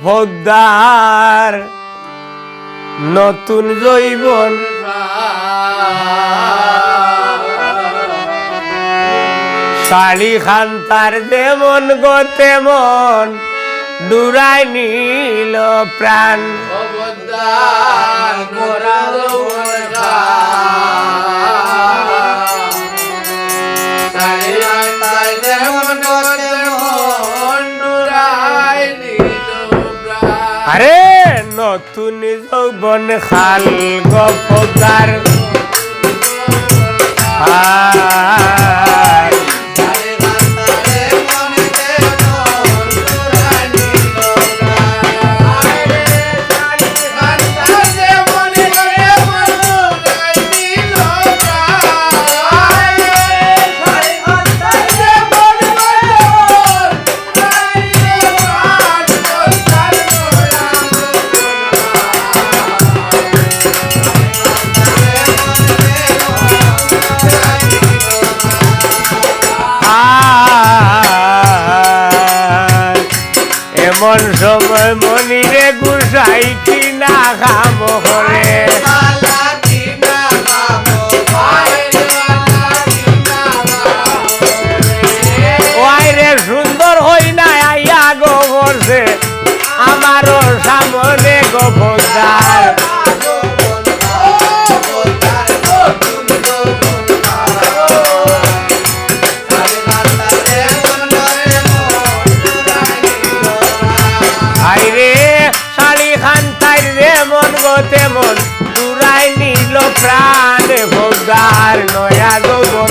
গফদার নতুন জৈবন শাড়ি খান্তার যেমন গো তেমন ডুরাই নীল প্রাণ আরে নতুন যৌবন খাল গফদার এমন সময় মনিরে গুসাই কি না খাম করে ওয়াইরে সুন্দর হই না আইয়া গো বলছে আমারও সামনে গফদার তেমন দূরাই নিল প্রাণ গফদার নয়া যৌবন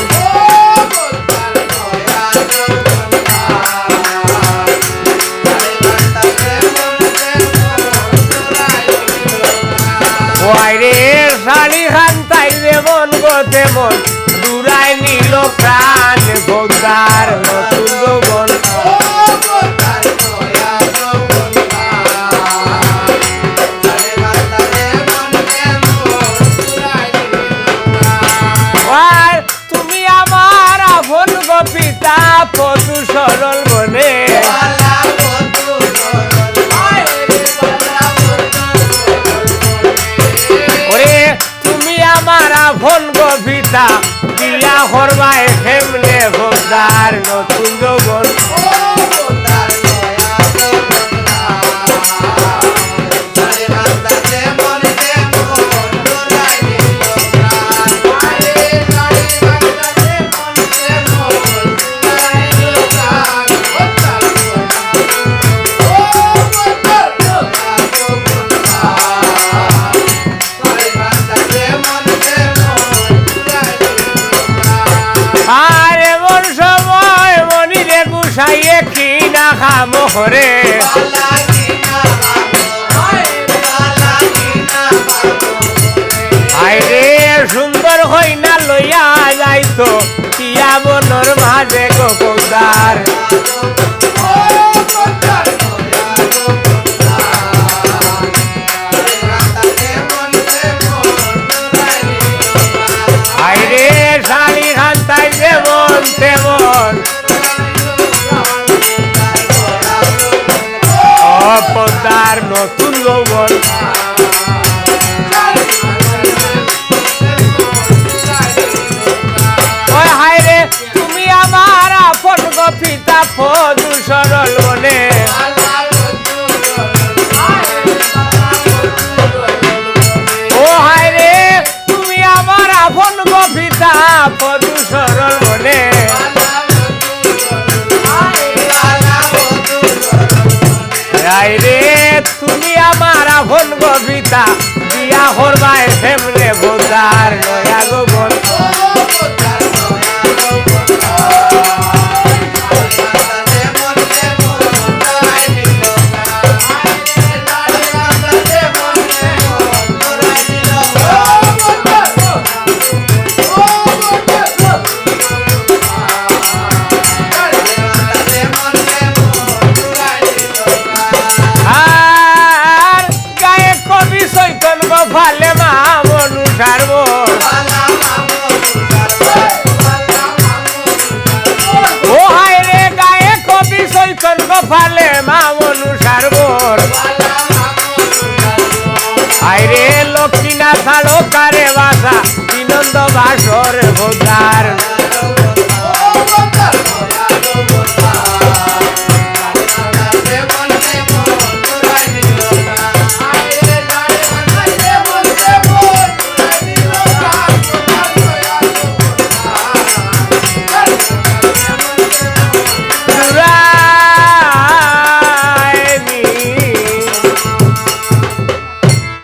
ওয়াইরে শাড়ি খান্তাই যেমন গো তেমন দূরাই নিল প্রাণ গফদার নতুন যৌবন পিতা পদু সরল মনে ওরে তুমি আমার আপন গো পিতা বিয়া করবাই হেমলে গফদার নতুন যৌবন সাইয়ে কি না খাম করে আইরে সুন্দর হই না লইয়া যাইতো টিয়া বনর মাঝে গফদার আইরে শাড়ি খান্তাই যেমন তেমন গফদার নতুন যৌবন ওই হায়রে তুমি আমার আপন গো পিতা পদু সরল মনে ও হায়রে তুমি আমার আপন গো পিতা পদু সরল মনে আইরে তুমি আমার আপন গো পিতা বিয়া করবাই হেমলে গফদার নয়া যৌবন ভালে মা মনু সারব আইরে লক্ষ্মী না ছাড়ো কারে বাসা বিনন্দ বাসর ভোজার